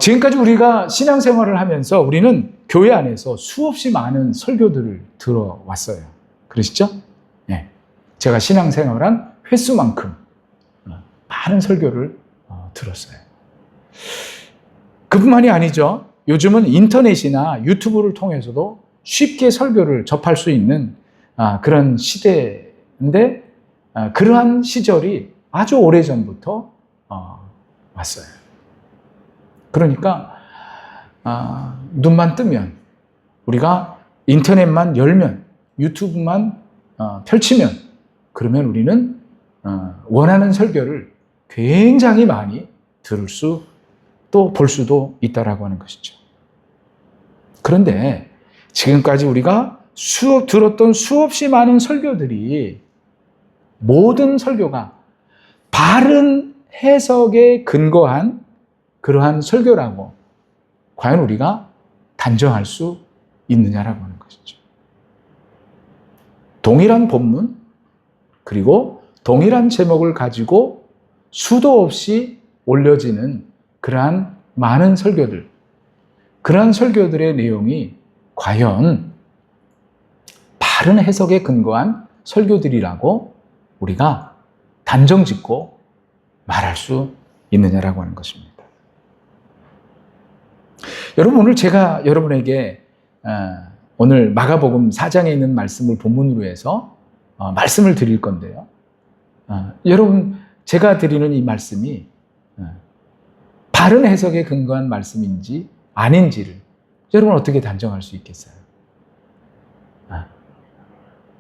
지금까지 우리가 신앙생활을 하면서 우리는 교회 안에서 수없이 많은 설교들을 들어왔어요. 그러시죠? 네. 제가 신앙생활한 횟수만큼 많은 설교를 들었어요. 그뿐만이 아니죠. 요즘은 인터넷이나 유튜브를 통해서도 쉽게 설교를 접할 수 있는 그런 시대인데, 그러한 시절이 아주 오래전부터 왔어요. 그러니까 눈만 뜨면, 우리가 인터넷만 열면, 유튜브만 펼치면, 그러면 우리는 원하는 설교를 굉장히 많이 들을 수, 또 볼 수도 있다라고 하는 것이죠. 그런데 지금까지 우리가 들었던 수없이 많은 설교들이, 모든 설교가 바른 해석에 근거한 그러한 설교라고 과연 우리가 단정할 수 있느냐라고 하는 것이죠. 동일한 본문, 그리고 동일한 제목을 가지고 수도 없이 올려지는 그러한 많은 설교들, 그러한 설교들의 내용이 과연 바른 해석에 근거한 설교들이라고 우리가 단정 짓고 말할 수 있느냐라고 하는 것입니다. 여러분, 오늘 제가 여러분에게 오늘 마가복음 4장에 있는 말씀을 본문으로 해서 말씀을 드릴 건데요. 여러분, 제가 드리는 이 말씀이 바른 해석에 근거한 말씀인지 아닌지를 여러분 어떻게 단정할 수 있겠어요?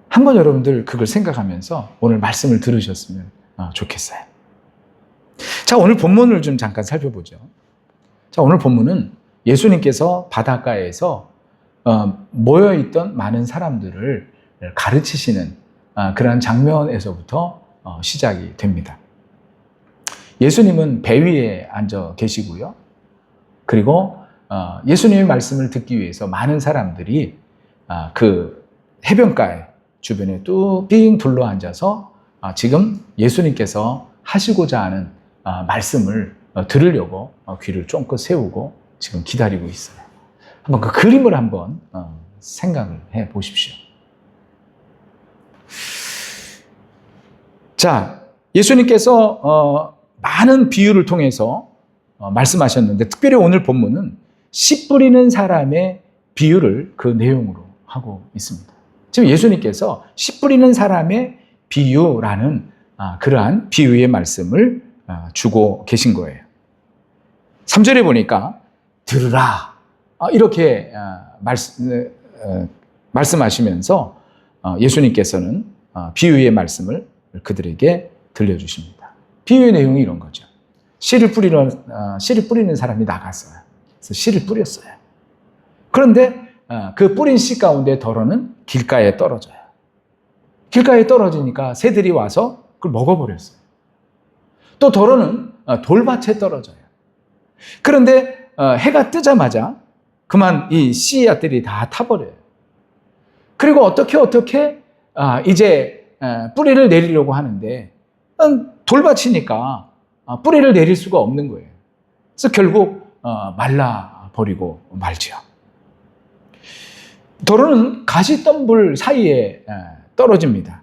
한번 여러분들 그걸 생각하면서 오늘 말씀을 들으셨으면 좋겠어요. 자, 오늘 본문을 좀 잠깐 살펴보죠. 자, 오늘 본문은 예수님께서 바닷가에서 모여있던 많은 사람들을 가르치시는 그런 장면에서부터 시작이 됩니다. 예수님은 배 위에 앉아 계시고요. 그리고 예수님의 말씀을 듣기 위해서 많은 사람들이 그 해변가에 주변에 뚝빙 둘러 앉아서 지금 예수님께서 하시고자 하는 말씀을 들으려고 귀를 쫑긋 세우고 지금 기다리고 있어요. 한번 그 그림을 한번 생각을 해 보십시오. 자, 예수님께서 많은 비유를 통해서 말씀하셨는데, 특별히 오늘 본문은 씨 뿌리는 사람의 비유를 그 내용으로 하고 있습니다. 지금 예수님께서 씨 뿌리는 사람의 비유라는 그러한 비유의 말씀을 주고 계신 거예요. 3절에 보니까 들으라 이렇게 말씀하시면서 예수님께서는 비유의 말씀을 그들에게 들려주십니다. 비유의 내용이 이런 거죠. 씨를 뿌리는 사람이 나갔어요. 그래서 씨를 뿌렸어요. 그런데 그 뿌린 씨 가운데 덜어는 길가에 떨어져요. 길가에 떨어지니까 새들이 와서 그걸 먹어버렸어요. 또 덜어는 돌밭에 떨어져요. 그런데 해가 뜨자마자 그만 이 씨앗들이 다 타버려요. 그리고 어떻게 이제 뿌리를 내리려고 하는데 돌밭이니까 뿌리를 내릴 수가 없는 거예요. 그래서 결국 말라버리고 말죠. 덜어는 가시덤불 사이에 떨어집니다.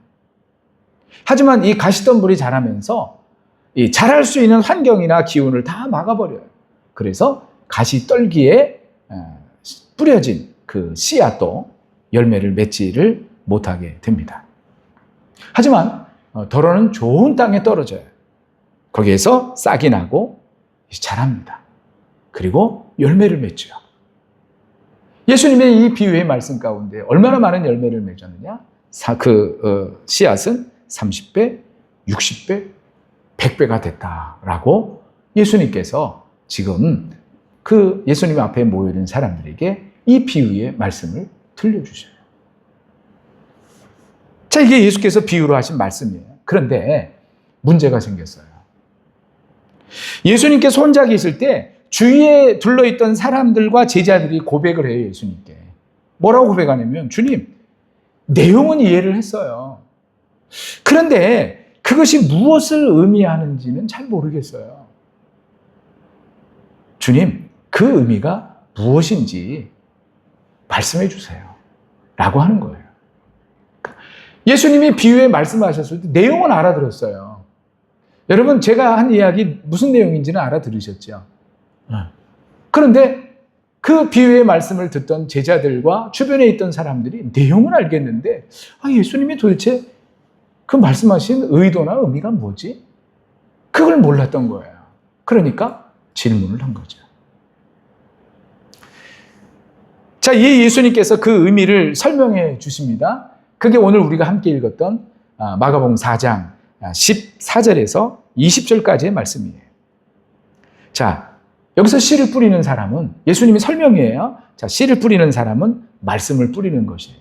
하지만 이 가시덤불이 자라면서 이 자랄 수 있는 환경이나 기운을 다 막아버려요. 그래서 가시떨기에 뿌려진 그 씨앗도 열매를 맺지를 못하게 됩니다. 하지만 덜어는 좋은 땅에 떨어져요. 거기에서 싹이 나고 자랍니다. 그리고 열매를 맺죠. 예수님의 이 비유의 말씀 가운데 얼마나 많은 열매를 맺었느냐? 그 씨앗은 30배, 60배, 100배가 됐다라고 예수님께서 지금 그 예수님 앞에 모여있는 사람들에게 이 비유의 말씀을 들려주셔요. 자, 이게 예수께서 비유로 하신 말씀이에요. 그런데 문제가 생겼어요. 예수님께서 혼자 계실 때 주위에 둘러있던 사람들과 제자들이 고백을 해요, 예수님께. 뭐라고 고백하냐면, 주님, 내용은 이해를 했어요. 그런데 그것이 무엇을 의미하는지는 잘 모르겠어요. 주님, 그 의미가 무엇인지 말씀해 주세요. 라고 하는 거예요. 예수님이 비유에 말씀하셨을 때 내용은 알아들었어요. 여러분, 제가 한 이야기 무슨 내용인지는 알아들으셨죠? 그런데 그 비유의 말씀을 듣던 제자들과 주변에 있던 사람들이 내용은 알겠는데, 예수님이 도대체 그 말씀하신 의도나 의미가 뭐지? 그걸 몰랐던 거예요. 그러니까 질문을 한 거죠. 자, 이 예수님께서 그 의미를 설명해 주십니다. 그게 오늘 우리가 함께 읽었던 마가복음 4장 14절에서 20절까지의 말씀이에요. 자, 여기서 씨를 뿌리는 사람은 예수님이 설명이에요. 자, 씨를 뿌리는 사람은 말씀을 뿌리는 것이에요.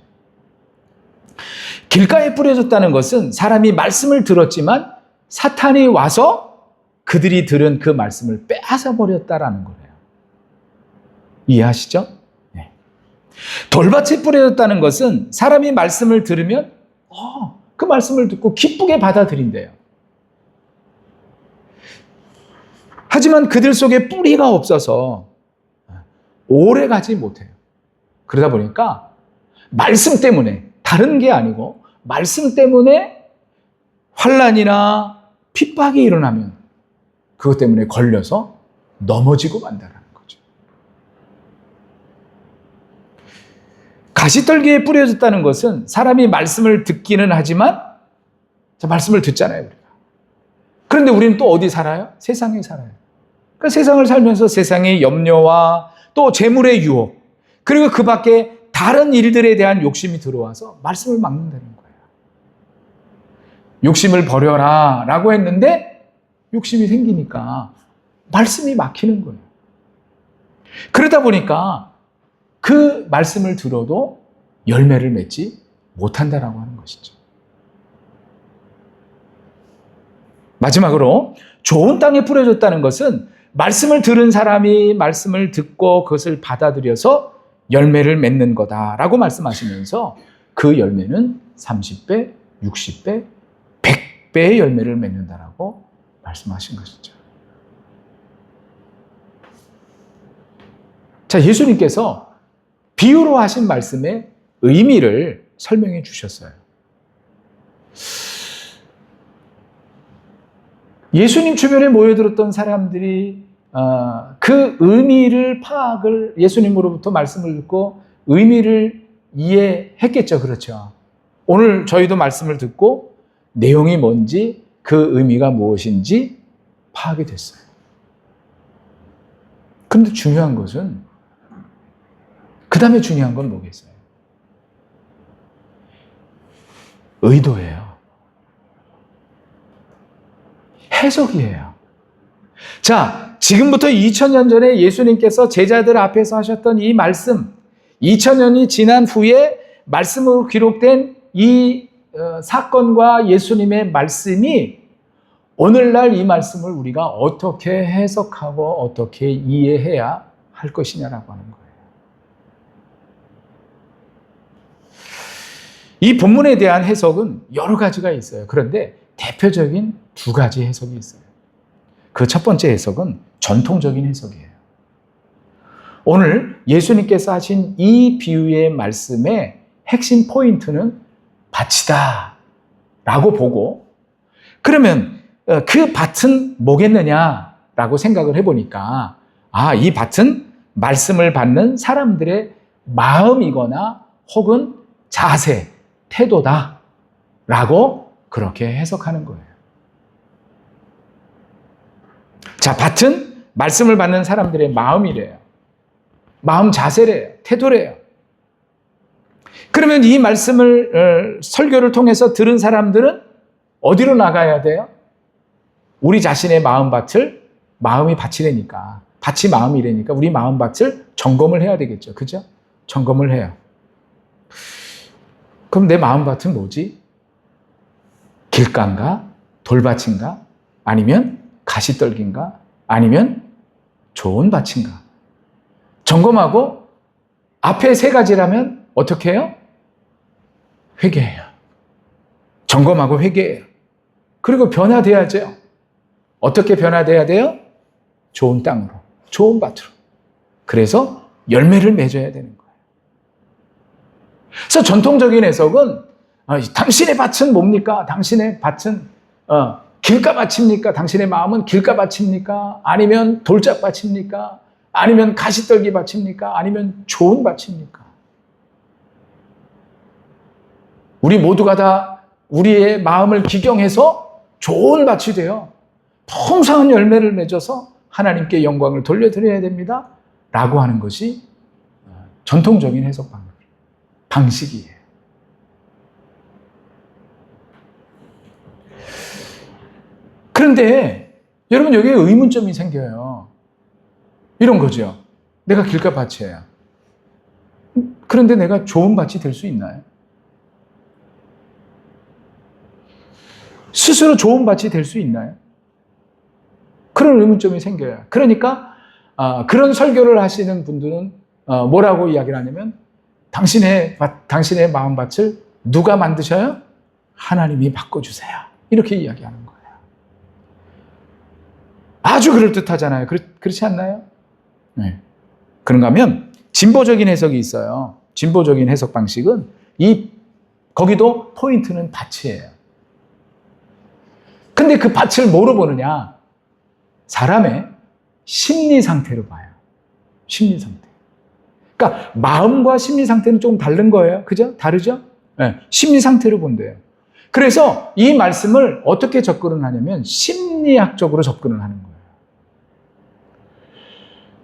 길가에 뿌려졌다는 것은 사람이 말씀을 들었지만 사탄이 와서 그들이 들은 그 말씀을 빼앗아 버렸다라는 거예요. 이해하시죠? 네. 돌밭에 뿌려졌다는 것은 사람이 말씀을 들으면 그 말씀을 듣고 기쁘게 받아들인대요. 하지만 그들 속에 뿌리가 없어서 오래 가지 못해요. 그러다 보니까 말씀 때문에, 다른 게 아니고 말씀 때문에 환난이나 핍박이 일어나면 그것 때문에 걸려서 넘어지고 만다라는 거죠. 가시떨기에 뿌려졌다는 것은 사람이 말씀을 듣기는 하지만, 말씀을 듣잖아요, 우리가. 그런데 우리는 또 어디 살아요? 세상에 살아요. 그러니까 세상을 살면서 세상의 염려와 또 재물의 유혹, 그리고 그 밖에 다른 일들에 대한 욕심이 들어와서 말씀을 막는다는 거예요. 욕심을 버려라 라고 했는데 욕심이 생기니까 말씀이 막히는 거예요. 그러다 보니까 그 말씀을 들어도 열매를 맺지 못한다라고 하는 것이죠. 마지막으로 좋은 땅에 뿌려졌다는 것은 말씀을 들은 사람이 말씀을 듣고 그것을 받아들여서 열매를 맺는 거다라고 말씀하시면서 그 열매는 30배, 60배, 100배의 열매를 맺는다라고 말씀하신 것이죠. 자, 예수님께서 비유로 하신 말씀의 의미를 설명해 주셨어요. 예수님 주변에 모여들었던 사람들이 그 의미를 파악을, 예수님으로부터 말씀을 듣고 의미를 이해했겠죠. 그렇죠. 오늘 저희도 말씀을 듣고 내용이 뭔지, 그 의미가 무엇인지 파악이 됐어요. 그런데 중요한 것은, 그 다음에 중요한 건 뭐겠어요? 의도예요. 해석이에요. 자, 지금부터 2000년 전에 예수님께서 제자들 앞에서 하셨던 이 말씀, 2000년이 지난 후에 말씀으로 기록된 이 사건과 예수님의 말씀이 오늘날 이 말씀을 우리가 어떻게 해석하고 어떻게 이해해야 할 것이냐라고 하는 거예요. 이 본문에 대한 해석은 여러 가지가 있어요. 그런데 대표적인 두 가지 해석이 있어요. 그 첫 번째 해석은 전통적인 해석이에요. 오늘 예수님께서 하신 이 비유의 말씀의 핵심 포인트는 밭이다 라고 보고, 그러면 그 밭은 뭐겠느냐라고 생각을 해보니까, 이 밭은 말씀을 받는 사람들의 마음이거나 혹은 자세, 태도다 라고 그렇게 해석하는 거예요. 자, 밭은 말씀을 받는 사람들의 마음이래요. 마음 자세래요. 태도래요. 그러면 이 말씀을 설교를 통해서 들은 사람들은 어디로 나가야 돼요? 우리 자신의 마음밭을, 마음이 밭이라니까, 밭이 마음이라니까 우리 마음밭을 점검을 해야 되겠죠. 그죠? 점검을 해요. 그럼 내 마음밭은 뭐지? 길가인가? 돌밭인가? 아니면 가시떨기인가? 아니면 좋은 밭인가? 점검하고 앞에 세 가지라면 어떻게 해요? 회개해요. 점검하고 회개해요. 그리고 변화돼야죠. 어떻게 변화돼야 돼요? 좋은 땅으로. 좋은 밭으로. 그래서 열매를 맺어야 되는 거예요. 그래서 전통적인 해석은 당신의 밭은 뭡니까? 당신의 밭은 길가밭입니까? 당신의 마음은 길가밭입니까? 아니면 돌짝밭입니까? 아니면 가시떨기밭입니까? 아니면 좋은 밭입니까? 우리 모두가 다 우리의 마음을 기경해서 좋은 밭이 되어 풍성한 열매를 맺어서 하나님께 영광을 돌려드려야 됩니다. 라고 하는 것이 전통적인 해석 방식이에요. 그런데 여러분 여기에 의문점이 생겨요. 이런 거죠. 내가 길가 밭이에요. 그런데 내가 좋은 밭이 될 수 있나요? 스스로 좋은 밭이 될 수 있나요? 그런 의문점이 생겨요. 그러니까 그런 설교를 하시는 분들은 뭐라고 이야기를 하냐면 당신의 마음밭을 누가 만드셔요? 하나님이 바꿔주세요. 이렇게 이야기하는 거예요. 아주 그럴듯하잖아요. 그렇지 않나요? 네. 그런가 하면 진보적인 해석이 있어요. 진보적인 해석 방식은 거기도 포인트는 밭이에요. 근데 그 밭을 뭐로 보느냐? 사람의 심리 상태로 봐요. 심리 상태. 그러니까 마음과 심리 상태는 조금 다른 거예요. 그죠? 다르죠? 네. 심리 상태로 본대요. 그래서 이 말씀을 어떻게 접근을 하냐면 심리학적으로 접근을 하는 거예요.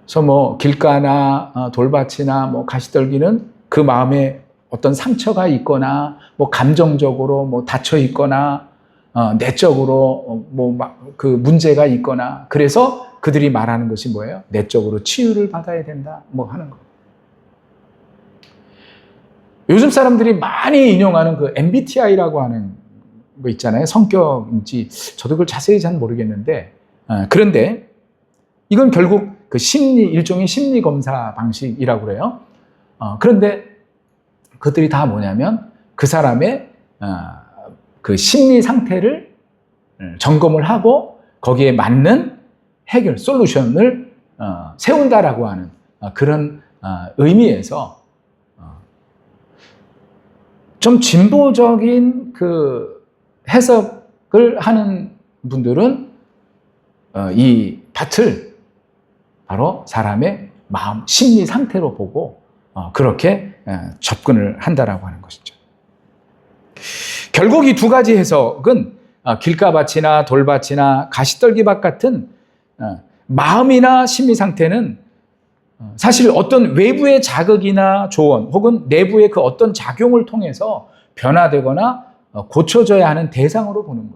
그래서 뭐 길가나 돌밭이나 뭐 가시떨기는 그 마음에 어떤 상처가 있거나 뭐 감정적으로 뭐 닫혀 있거나 내적으로 그 문제가 있거나 그래서 그들이 말하는 것이 뭐예요? 내적으로 치유를 받아야 된다 뭐 하는 거. 요즘 사람들이 많이 인용하는 그 MBTI라고 하는 거 있잖아요. 성격인지 저도 그걸 자세히 잘 모르겠는데 그런데 이건 결국 그 일종의 심리 검사 방식이라고 그래요. 그런데 그들이 다 뭐냐면 그 사람의 그 심리 상태를 점검을 하고 거기에 맞는 솔루션을 세운다라고 하는 그런 의미에서 좀 진보적인 그 해석을 하는 분들은 이 밭을 바로 사람의 마음, 심리 상태로 보고 그렇게 접근을 한다라고 하는 것이죠. 결국 이 두 가지 해석은 길가밭이나 돌밭이나 가시떨기밭 같은 마음이나 심리 상태는 사실 어떤 외부의 자극이나 조언 혹은 내부의 그 어떤 작용을 통해서 변화되거나 고쳐져야 하는 대상으로 보는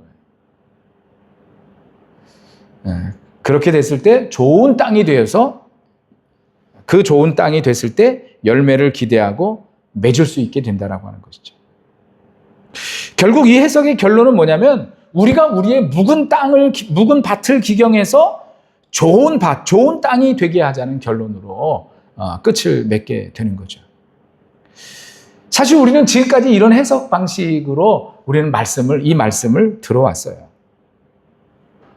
거예요. 그렇게 됐을 때 좋은 땅이 되어서 그 좋은 땅이 됐을 때 열매를 기대하고 맺을 수 있게 된다라고 하는 것이죠. 결국 이 해석의 결론은 뭐냐면 우리가 우리의 묵은 밭을 기경해서 좋은 땅이 되게 하자는 결론으로 끝을 맺게 되는 거죠. 사실 우리는 지금까지 이런 해석 방식으로 우리는 이 말씀을 들어왔어요.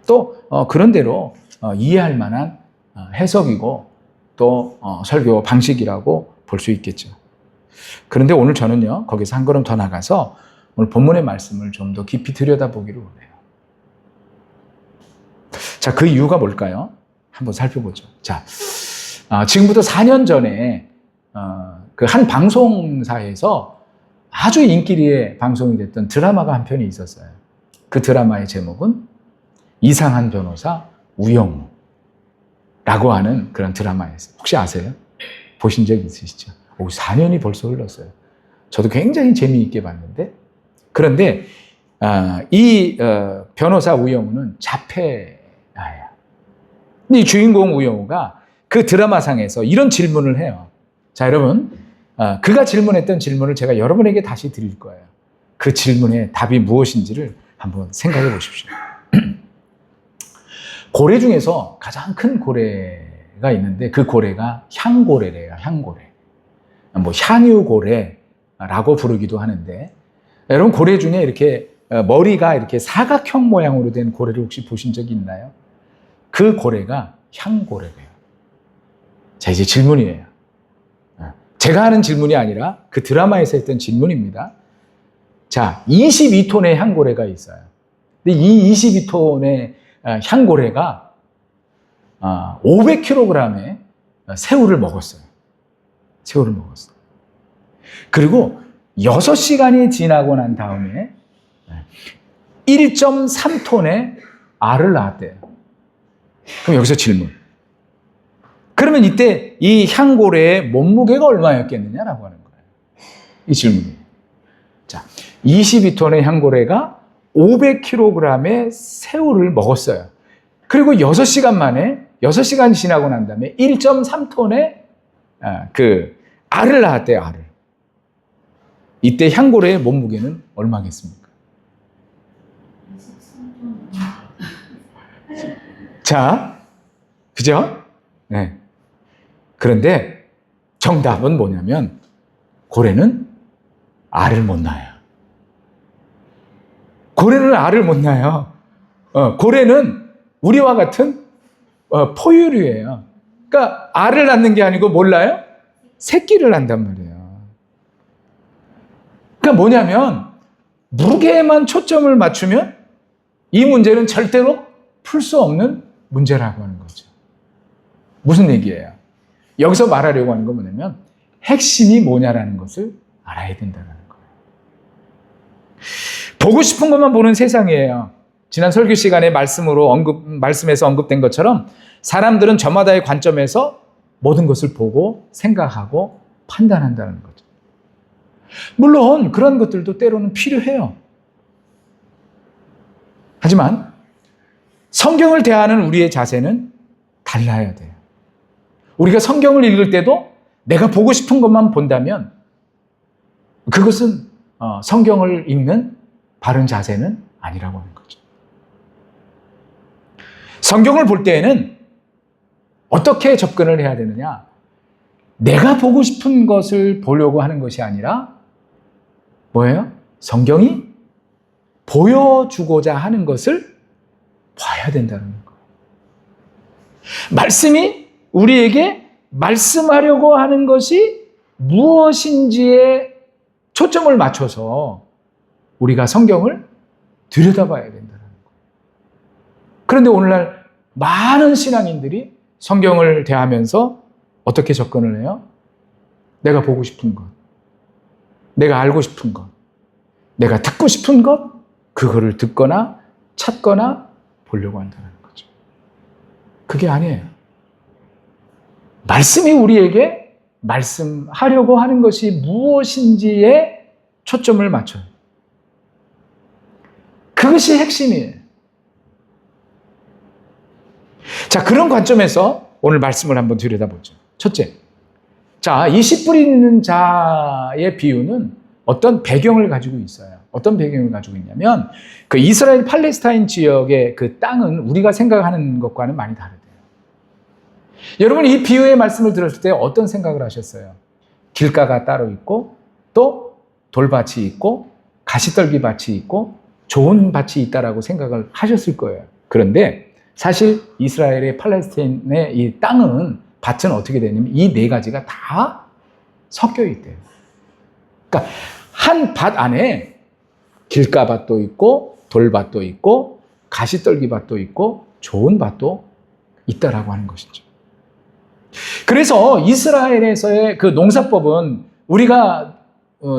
또 그런 대로 이해할 만한 해석이고 또 설교 방식이라고 볼 수 있겠죠. 그런데 오늘 저는요 거기서 한 걸음 더 나가서 오늘 본문의 말씀을 좀 더 깊이 들여다보기를 원해요. 자, 그 이유가 뭘까요? 한번 살펴보죠. 자, 지금부터 4년 전에 그 한 방송사에서 아주 인기리에 방송이 됐던 드라마가 한 편이 있었어요. 그 드라마의 제목은 이상한 변호사 우영우라고 하는 그런 드라마였어요. 혹시 아세요? 보신 적 있으시죠? 4년이 벌써 흘렀어요. 저도 굉장히 재미있게 봤는데 그런데 이 변호사 우영우는 자폐아예요. 근데 이 주인공 우영우가 그 드라마상에서 이런 질문을 해요. 자, 여러분, 그가 질문했던 질문을 제가 여러분에게 다시 드릴 거예요. 그 질문의 답이 무엇인지를 한번 생각해 보십시오. 고래 중에서 가장 큰 고래가 있는데 그 고래가 향고래래요. 향고래. 뭐 향유고래라고 부르기도 하는데 여러분 고래 중에 이렇게 머리가 이렇게 사각형 모양으로 된 고래를 혹시 보신 적이 있나요? 그 고래가 향고래래요. 자, 이제 질문이에요. 제가 하는 질문이 아니라 그 드라마에서 했던 질문입니다. 자, 22톤의 향고래가 있어요. 근데 이 22톤의 향고래가 500kg의 새우를 먹었어요. 새우를 먹었어요. 그리고 6시간이 지나고 난 다음에 1.3톤의 알을 낳았대요. 그럼 여기서 질문. 그러면 이때 이 향고래의 몸무게가 얼마였겠느냐라고 하는 거예요. 이 질문이에요. 자, 22톤의 향고래가 500kg의 새우를 먹었어요. 그리고 6시간 만에, 6시간 지나고 난 다음에 1.3톤의 그 알을 낳았대요, 알을. 이때 향고래의 몸무게는 얼마겠습니까? 자, 그죠? 네. 그런데 정답은 뭐냐면 고래는 알을 못 낳아요. 고래는 알을 못 낳아요. 고래는 우리와 같은 포유류예요. 그러니까 알을 낳는 게 아니고 뭘 낳아요? 새끼를 낳는단 말이에요. 그러니까 뭐냐면 무게에만 초점을 맞추면 이 문제는 절대로 풀 수 없는 문제라고 하는 거죠. 무슨 얘기예요? 여기서 말하려고 하는 건 뭐냐면 핵심이 뭐냐라는 것을 알아야 된다는 거예요. 보고 싶은 것만 보는 세상이에요. 지난 설교 시간에 말씀에서 언급된 것처럼 사람들은 저마다의 관점에서 모든 것을 보고 생각하고 판단한다는 거죠. 물론 그런 것들도 때로는 필요해요. 하지만 성경을 대하는 우리의 자세는 달라야 돼요. 우리가 성경을 읽을 때도 내가 보고 싶은 것만 본다면 그것은 성경을 읽는 바른 자세는 아니라고 하는 거죠. 성경을 볼 때에는 어떻게 접근을 해야 되느냐? 내가 보고 싶은 것을 보려고 하는 것이 아니라 뭐예요? 성경이 보여주고자 하는 것을 봐야 된다는 거예요. 말씀이 우리에게 말씀하려고 하는 것이 무엇인지에 초점을 맞춰서 우리가 성경을 들여다봐야 된다는 거예요. 그런데 오늘날 많은 신앙인들이 성경을 대하면서 어떻게 접근을 해요? 내가 보고 싶은 것, 내가 알고 싶은 것, 내가 듣고 싶은 것, 그거를 듣거나 찾거나 보려고 한다는 거죠. 그게 아니에요. 말씀이 우리에게 말씀하려고 하는 것이 무엇인지에 초점을 맞춰요. 그것이 핵심이에요. 자, 그런 관점에서 오늘 말씀을 한번 들여다보죠. 첫째, 자, 이 씨 뿌리는 자의 비유는 어떤 배경을 가지고 있어요. 어떤 배경을 가지고 있냐면 그 이스라엘 팔레스타인 지역의 그 땅은 우리가 생각하는 것과는 많이 다르대요. 여러분, 이 비유의 말씀을 들었을 때 어떤 생각을 하셨어요? 길가가 따로 있고 또 돌밭이 있고 가시떨기 밭이 있고 좋은 밭이 있다라고 생각을 하셨을 거예요. 그런데 사실 이스라엘의 팔레스타인의 이 땅은 밭은 어떻게 되냐면 이 네 가지가 다 섞여 있대요. 그러니까 한 밭 안에 길가밭도 있고 돌밭도 있고 가시떨기밭도 있고 좋은 밭도 있다라고 하는 것이죠. 그래서 이스라엘에서의 그 농사법은 우리가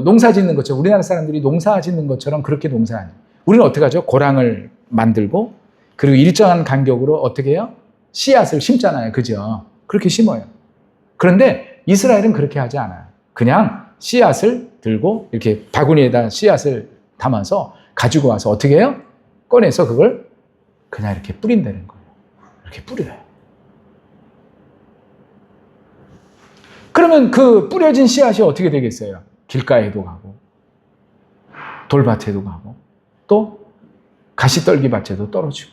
농사 짓는 것처럼 우리나라 사람들이 농사 짓는 것처럼 그렇게 농사 안 해요. 우리는 어떻게 하죠? 고랑을 만들고 그리고 일정한 간격으로 어떻게 해요? 씨앗을 심잖아요. 그죠? 그렇게 심어요. 그런데 이스라엘은 그렇게 하지 않아요. 그냥 씨앗을 들고 이렇게 바구니에다 씨앗을 담아서 가지고 와서 어떻게 해요? 꺼내서 그걸 그냥 이렇게 뿌린다는 거예요. 이렇게 뿌려요. 그러면 그 뿌려진 씨앗이 어떻게 되겠어요? 길가에도 가고 돌밭에도 가고 또 가시떨기 밭에도 떨어지고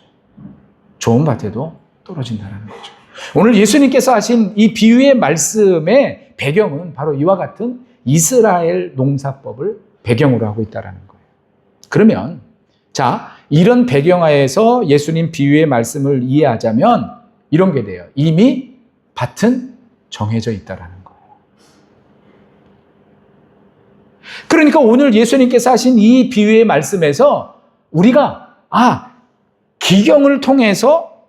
좋은 밭에도 떨어진다는 거죠. 오늘 예수님께서 하신 이 비유의 말씀의 배경은 바로 이와 같은 이스라엘 농사법을 배경으로 하고 있다는 거예요. 그러면 자, 이런 배경하에서 예수님 비유의 말씀을 이해하자면 이런 게 돼요. 이미 밭은 정해져 있다라는 거예요. 그러니까 오늘 예수님께서 하신 이 비유의 말씀에서 우리가 기경을 통해서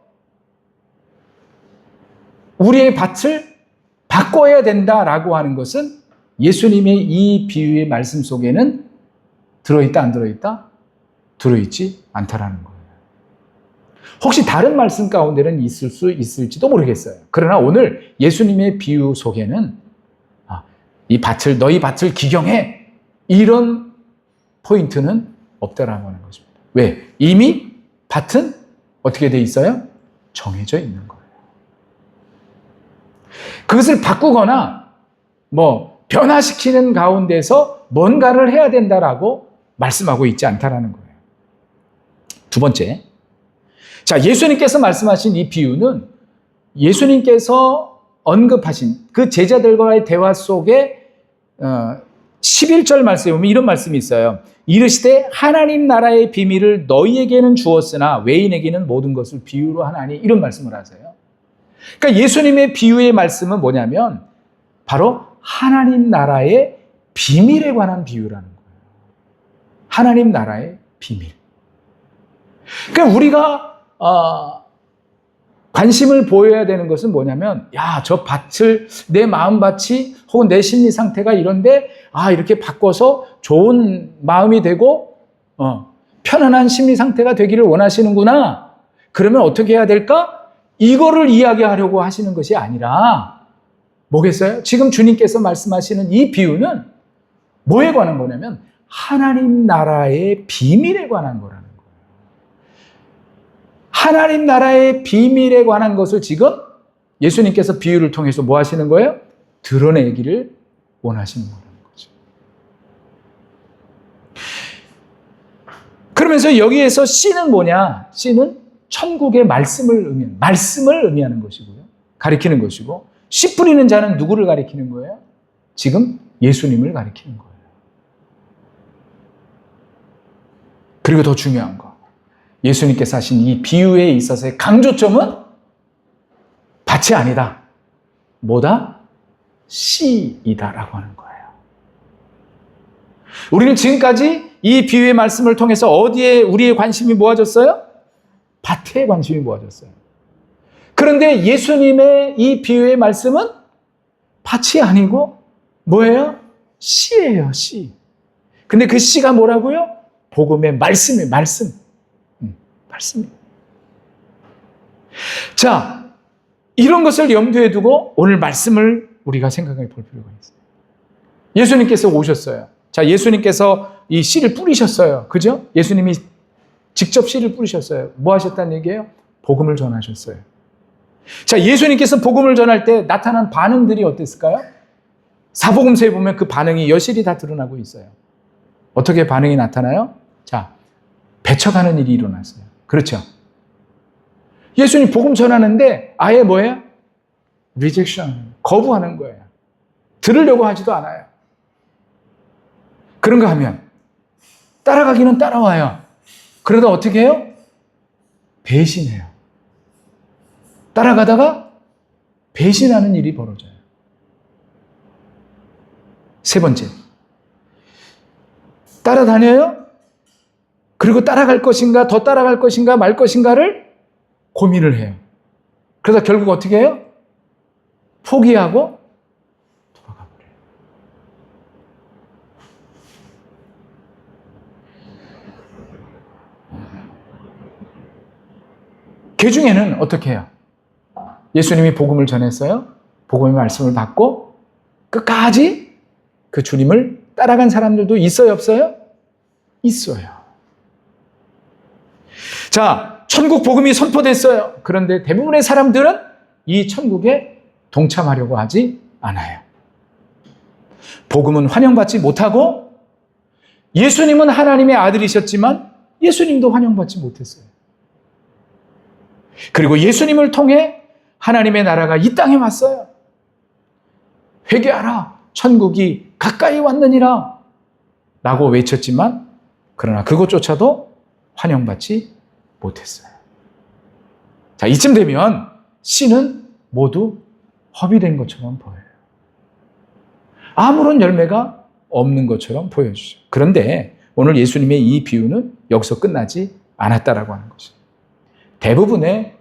우리의 밭을 바꿔야 된다라고 하는 것은 예수님의 이 비유의 말씀 속에는 들어있다 안 들어있다? 들어있지 않다라는 거예요. 혹시 다른 말씀 가운데는 있을 수 있을지도 모르겠어요. 그러나 오늘 예수님의 비유 속에는 이 밭을 너희 밭을 기경해 이런 포인트는 없다라고 하는 것입니다. 왜? 이미 밭은 어떻게 돼 있어요? 정해져 있는 거예요. 그것을 바꾸거나 변화시키는 가운데서 뭔가를 해야 된다라고 말씀하고 있지 않다라는 거예요. 두 번째, 자, 예수님께서 말씀하신 이 비유는 예수님께서 언급하신 그 제자들과의 대화 속에 11절 말씀에 보면 이런 말씀이 있어요. 이르시되 하나님 나라의 비밀을 너희에게는 주었으나 외인에게는 모든 것을 비유로 하나니, 이런 말씀을 하세요. 그러니까 예수님의 비유의 말씀은 뭐냐면 바로 하나님 나라의 비밀에 관한 비유라는 거예요. 하나님 나라의 비밀. 그러니까 우리가 관심을 보여야 되는 것은 뭐냐면, 저 밭을, 내 마음밭이 혹은 내 심리 상태가 이런데, 이렇게 바꿔서 좋은 마음이 되고, 편안한 심리 상태가 되기를 원하시는구나. 그러면 어떻게 해야 될까? 이거를 이야기하려고 하시는 것이 아니라, 뭐겠어요? 지금 주님께서 말씀하시는 이 비유는 뭐에 관한 거냐면, 하나님 나라의 비밀에 관한 거라는 거예요. 하나님 나라의 비밀에 관한 것을 지금 예수님께서 비유를 통해서 뭐 하시는 거예요? 드러내기를 원하시는 거라는 거죠. 그러면서 여기에서 씨는 뭐냐? 씨는 천국의 말씀을 의미하는 것이고요. 가리키는 것이고, 씨 뿌리는 자는 누구를 가리키는 거예요? 지금 예수님을 가리키는 거예요. 그리고 더 중요한 거, 예수님께서 하신 이 비유에 있어서의 강조점은 밭이 아니다. 뭐다? 씨이다라고 하는 거예요. 우리는 지금까지 이 비유의 말씀을 통해서 어디에 우리의 관심이 모아졌어요? 밭에 관심이 모아졌어요. 그런데 예수님의 이 비유의 말씀은 밭이 아니고 뭐예요? 씨예요, 씨. 근데 그 씨가 뭐라고요? 복음의 말씀이에요, 말씀입니다. 자, 이런 것을 염두에 두고 오늘 말씀을 우리가 생각해 볼 필요가 있어요. 예수님께서 오셨어요. 자, 예수님께서 이 씨를 뿌리셨어요. 그죠? 예수님이 직접 씨를 뿌리셨어요. 뭐 하셨다는 얘기예요? 복음을 전하셨어요. 자, 예수님께서 복음을 전할 때 나타난 반응들이 어땠을까요? 사복음서에 보면 그 반응이 여실히 다 드러나고 있어요. 어떻게 반응이 나타나요? 자, 배척하는 일이 일어났어요. 그렇죠? 예수님 복음 전하는데 아예 뭐예요? 리젝션, 거부하는 거예요. 들으려고 하지도 않아요. 그런가 하면 따라가기는 따라와요. 그러다 어떻게 해요? 배신해요. 따라가다가 배신하는 일이 벌어져요. 세 번째, 따라다녀요. 그리고 따라갈 것인가, 더 따라갈 것인가, 말 것인가를 고민을 해요. 그러다 결국 어떻게 해요? 포기하고 돌아가 버려요. 그 중에는 어떻게 해요? 예수님이 복음을 전했어요. 복음의 말씀을 받고 끝까지 그 주님을 따라간 사람들도 있어요, 없어요? 있어요. 자, 천국 복음이 선포됐어요. 그런데 대부분의 사람들은 이 천국에 동참하려고 하지 않아요. 복음은 환영받지 못하고, 예수님은 하나님의 아들이셨지만 예수님도 환영받지 못했어요. 그리고 예수님을 통해 하나님의 나라가 이 땅에 왔어요. 회개하라, 천국이 가까이 왔느니라 라고 외쳤지만, 그러나 그것조차도 환영받지 못했어요. 자, 이쯤 되면 씨는 모두 허비된 것처럼 보여요. 아무런 열매가 없는 것처럼 보여주죠. 그런데 오늘 예수님의 이 비유는 여기서 끝나지 않았다라고 하는 것이죠. 대부분의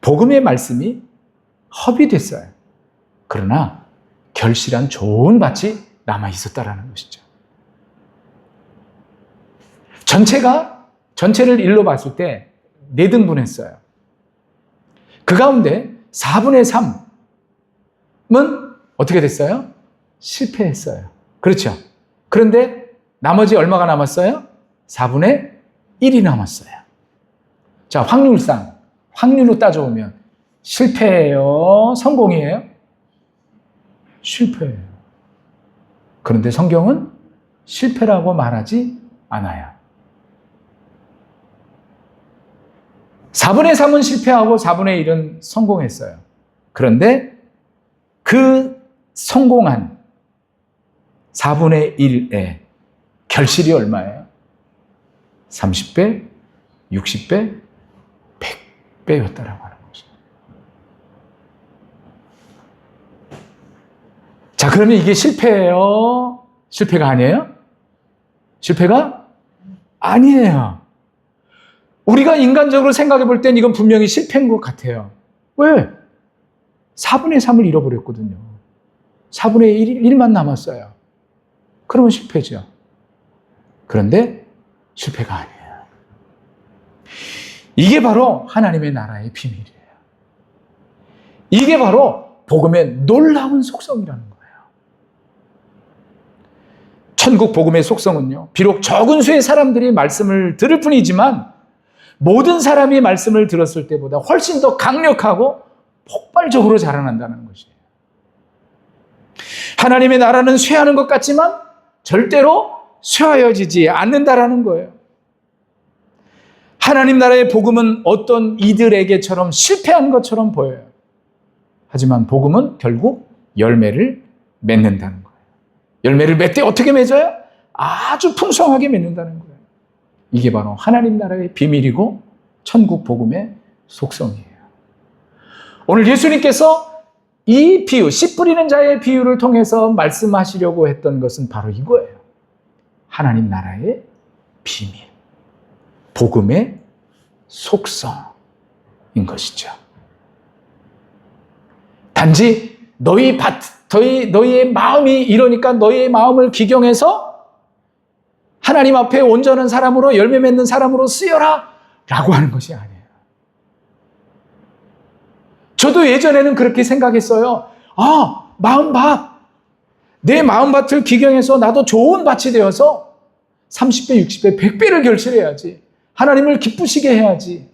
복음의 말씀이 허비됐어요. 그러나 결실한 좋은 밭이 남아 있었다라는 것이죠. 전체를 일로 봤을 때 4등분했어요. 그 가운데 4분의 3은 어떻게 됐어요? 실패했어요. 그렇죠? 그런데 나머지 얼마가 남았어요? 4분의 1이 남았어요. 자, 확률로 따져보면 실패예요? 성공이에요? 실패예요. 그런데 성경은 실패라고 말하지 않아요. 4분의 3은 실패하고 4분의 1은 성공했어요. 그런데 그 성공한 4분의 1의 결실이 얼마예요? 30배, 60배, 100배였다라고 하는 거죠. 자, 그러면 이게 실패예요? 실패가 아니에요? 실패가 아니에요. 우리가 인간적으로 생각해 볼 땐 이건 분명히 실패인 것 같아요. 왜? 4분의 3을 잃어버렸거든요. 4분의 1만 남았어요. 그러면 실패죠. 그런데 실패가 아니에요. 이게 바로 하나님의 나라의 비밀이에요. 이게 바로 복음의 놀라운 속성이라는 거예요. 천국 복음의 속성은요, 비록 적은 수의 사람들이 말씀을 들을 뿐이지만 모든 사람이 말씀을 들었을 때보다 훨씬 더 강력하고 폭발적으로 자라난다는 것이에요. 하나님의 나라는 쇠하는 것 같지만 절대로 쇠하여지지 않는다라는 거예요. 하나님 나라의 복음은 어떤 이들에게처럼 실패한 것처럼 보여요. 하지만 복음은 결국 열매를 맺는다는 거예요. 열매를 맺되 어떻게 맺어요? 아주 풍성하게 맺는다는 거예요. 이게 바로 하나님 나라의 비밀이고 천국 복음의 속성이에요. 오늘 예수님께서 이 비유, 씨 뿌리는 자의 비유를 통해서 말씀하시려고 했던 것은 바로 이거예요. 하나님 나라의 비밀, 복음의 속성인 것이죠. 단지 너희의 마음이 이러니까 너희의 마음을 기경해서 하나님 앞에 온전한 사람으로 열매 맺는 사람으로 쓰여라 라고 하는 것이 아니에요. 저도 예전에는 그렇게 생각했어요. 마음밭. 내 마음밭을 기경해서 나도 좋은 밭이 되어서 30배, 60배, 100배를 결실해야지. 하나님을 기쁘시게 해야지.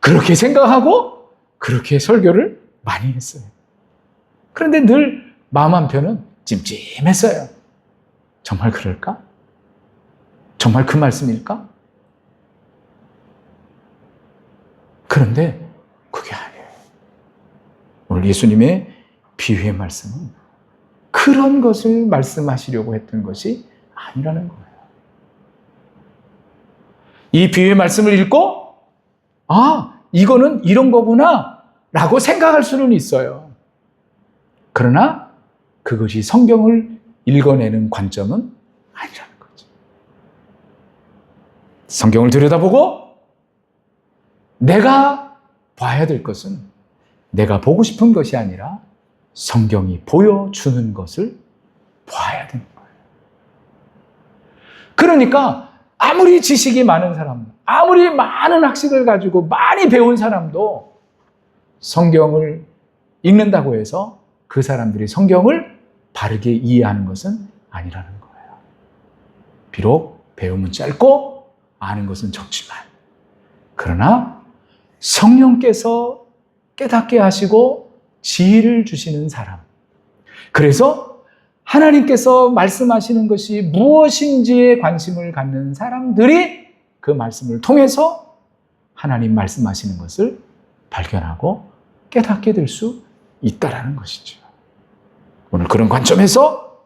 그렇게 생각하고 그렇게 설교를 많이 했어요. 그런데 늘 마음 한편은 찜찜했어요. 정말 그럴까? 정말 그 말씀일까? 그런데 그게 아니에요. 오늘 예수님의 비유의 말씀은 그런 것을 말씀하시려고 했던 것이 아니라는 거예요. 이 비유의 말씀을 읽고 이거는 이런 거구나 라고 생각할 수는 있어요. 그러나 그것이 성경을 읽어내는 관점은 아니라는 거죠. 성경을 들여다보고 내가 봐야 될 것은 내가 보고 싶은 것이 아니라 성경이 보여주는 것을 봐야 되는 거예요. 그러니까 아무리 지식이 많은 사람, 아무리 많은 학식을 가지고 많이 배운 사람도 성경을 읽는다고 해서 그 사람들이 성경을 바르게 이해하는 것은 아니라는 거예요. 비록 배움은 짧고 아는 것은 적지만 그러나 성령께서 깨닫게 하시고 지혜를 주시는 사람, 그래서 하나님께서 말씀하시는 것이 무엇인지에 관심을 갖는 사람들이 그 말씀을 통해서 하나님 말씀하시는 것을 발견하고 깨닫게 될 수 있다라는 것이죠. 오늘 그런 관점에서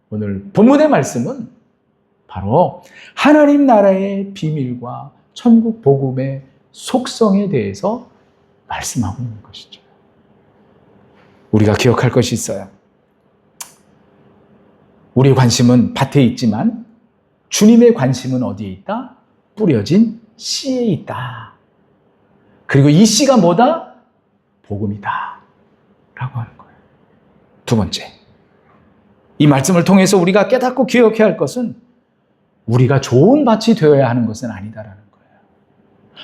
오늘 본문의 말씀은 바로 하나님 나라의 비밀과 천국 복음의 속성에 대해서 말씀하고 있는 것이죠. 우리가 기억할 것이 있어요. 우리의 관심은 밭에 있지만 주님의 관심은 어디에 있다? 뿌려진 씨에 있다. 그리고 이 씨가 뭐다? 복음이다. 라고 하는 거예요. 두 번째, 이 말씀을 통해서 우리가 깨닫고 기억해야 할 것은 우리가 좋은 밭이 되어야 하는 것은 아니다라는 거예요.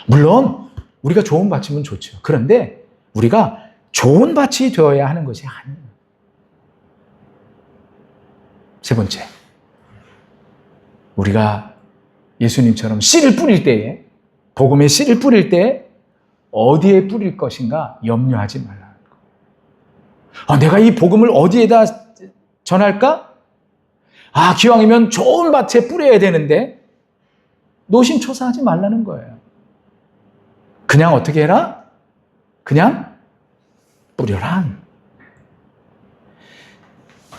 물론 우리가 좋은 밭이면 좋죠. 그런데 우리가 좋은 밭이 되어야 하는 것이 아니에요. 세 번째, 우리가 예수님처럼 씨를 뿌릴 때에, 복음의 씨를 뿌릴 때에 어디에 뿌릴 것인가 염려하지 말라는 거예요. 내가 이 복음을 어디에다 전할까? 기왕이면 좋은 밭에 뿌려야 되는데 노심초사하지 말라는 거예요. 그냥 어떻게 해라? 그냥 뿌려라.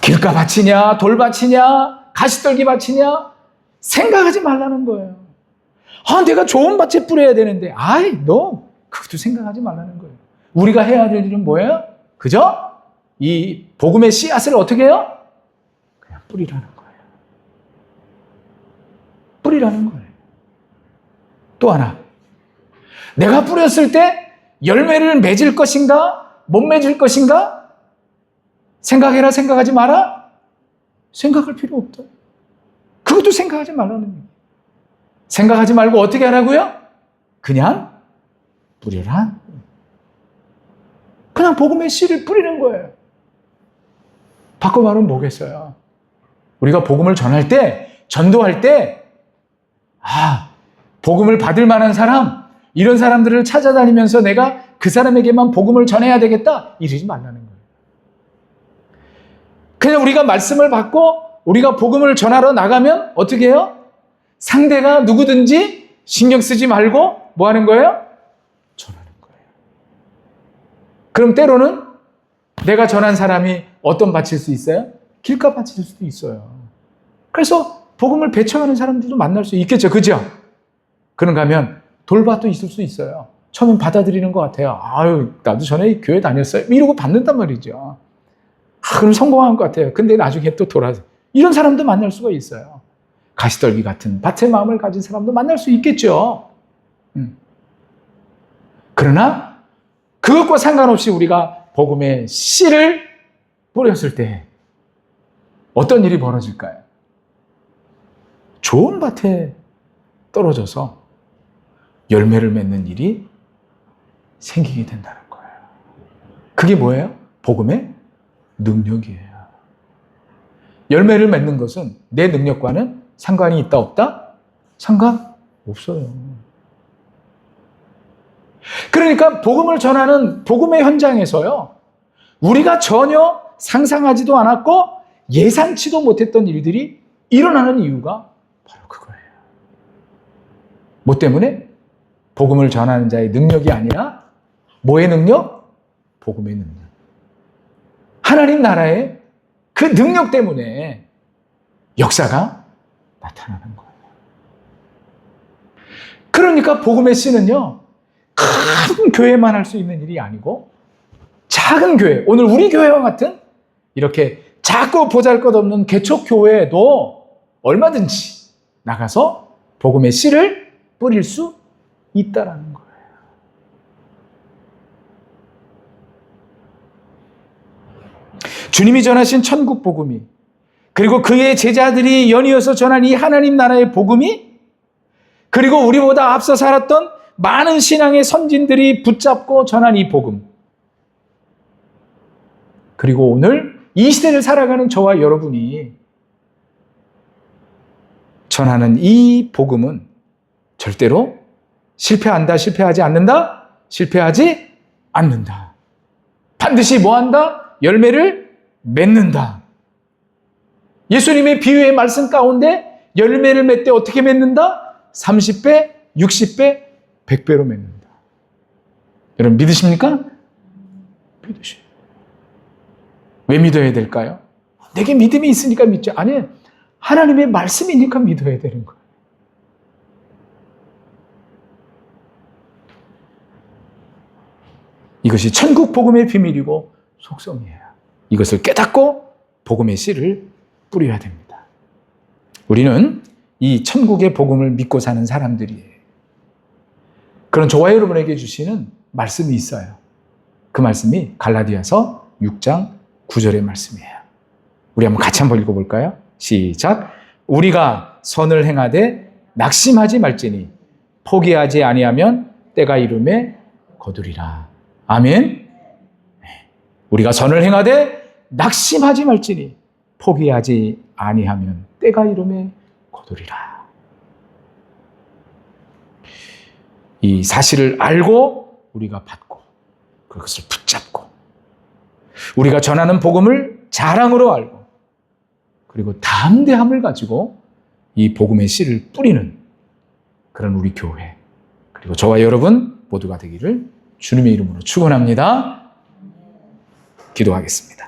길가밭이냐, 돌밭이냐, 가시떨기 밭이냐 생각하지 말라는 거예요. 내가 좋은 밭에 뿌려야 되는데 너 그것도 생각하지 말라는 거예요. 우리가 해야 될 일은 뭐예요? 그저 이 복음의 씨앗을 어떻게 해요? 그냥 뿌리라는 거예요. 뿌리라는 거예요. 또 하나, 내가 뿌렸을 때 열매를 맺을 것인가? 못 맺을 것인가? 생각해라, 생각하지 마라? 생각할 필요 없다. 그것도 생각하지 말라는 거예요. 생각하지 말고 어떻게 하라고요? 그냥 뿌려라. 그냥 복음의 씨를 뿌리는 거예요. 바꿔 말하면 뭐겠어요? 우리가 복음을 전할 때, 전도할 때, 복음을 받을 만한 사람, 이런 사람들을 찾아다니면서 내가 그 사람에게만 복음을 전해야 되겠다, 이러지 말라는 거예요. 그냥 우리가 말씀을 받고 우리가 복음을 전하러 나가면 어떻게 해요? 상대가 누구든지 신경 쓰지 말고 뭐 하는 거예요? 전하는 거예요. 그럼 때로는 내가 전한 사람이 어떤 밭일 수 있어요? 길가 밭일 수도 있어요. 그래서 복음을 배척하는 사람들도 만날 수 있겠죠. 그죠? 그런가 하면 돌밭도 있을 수 있어요. 처음엔 받아들이는 것 같아요. 나도 전에 교회 다녔어요. 이러고 받는단 말이죠. 그럼 성공한 것 같아요. 근데 나중에 또 돌아서 이런 사람도 만날 수가 있어요. 가시떨기 같은 밭의 마음을 가진 사람도 만날 수 있겠죠. 그러나 그것과 상관없이 우리가 복음의 씨를 뿌렸을 때 어떤 일이 벌어질까요? 좋은 밭에 떨어져서 열매를 맺는 일이 생기게 된다는 거예요. 그게 뭐예요? 복음의 능력이에요. 열매를 맺는 것은 내 능력과는 상관이 있다 없다? 상관없어요. 그러니까 복음을 전하는 복음의 현장에서요, 우리가 전혀 상상하지도 않았고 예상치도 못했던 일들이 일어나는 이유가 바로 그거예요. 뭐 때문에? 복음을 전하는 자의 능력이 아니라 뭐의 능력? 복음의 능력. 하나님 나라의 그 능력 때문에 역사가 나타나는 거예요. 그러니까 복음의 씨는요, 큰 교회만 할 수 있는 일이 아니고 작은 교회, 오늘 우리 교회와 같은 이렇게 작고 보잘것없는 개척교회에도 얼마든지 나가서 복음의 씨를 뿌릴 수 있다라는 거예요. 주님이 전하신 천국 복음이, 그리고 그의 제자들이 연이어서 전한 이 하나님 나라의 복음이, 그리고 우리보다 앞서 살았던 많은 신앙의 선진들이 붙잡고 전한 이 복음, 그리고 오늘 이 시대를 살아가는 저와 여러분이 전하는 이 복음은 절대로 실패한다, 실패하지 않는다? 실패하지 않는다. 반드시 뭐한다? 열매를 맺는다. 예수님의 비유의 말씀 가운데 열매를 맺되 어떻게 맺는다? 30배, 60배, 100배로 맺는다. 여러분 믿으십니까? 믿으셔요. 왜 믿어야 될까요? 내게 믿음이 있으니까 믿죠. 아니, 하나님의 말씀이니까 믿어야 되는 거예요. 이것이 천국 복음의 비밀이고 속성이에요. 이것을 깨닫고 복음의 씨를 뿌려야 됩니다. 우리는 이 천국의 복음을 믿고 사는 사람들이에요. 그런 저와 여러분에게 주시는 말씀이 있어요. 그 말씀이 갈라디아서 6장 9절의 말씀이에요. 우리 한번 같이 한번 읽어볼까요? 시작. 우리가 선을 행하되 낙심하지 말지니 포기하지 아니하면 때가 이름에 거두리라. 아멘. 우리가 선을 행하되 낙심하지 말지니 포기하지 아니하면 때가 이름에 거두리라. 이 사실을 알고 우리가 받고 그것을 붙잡고 우리가 전하는 복음을 자랑으로 알고 그리고 담대함을 가지고 이 복음의 씨를 뿌리는 그런 우리 교회 그리고 저와 여러분 모두가 되기를 주님의 이름으로 축원합니다. 기도하겠습니다.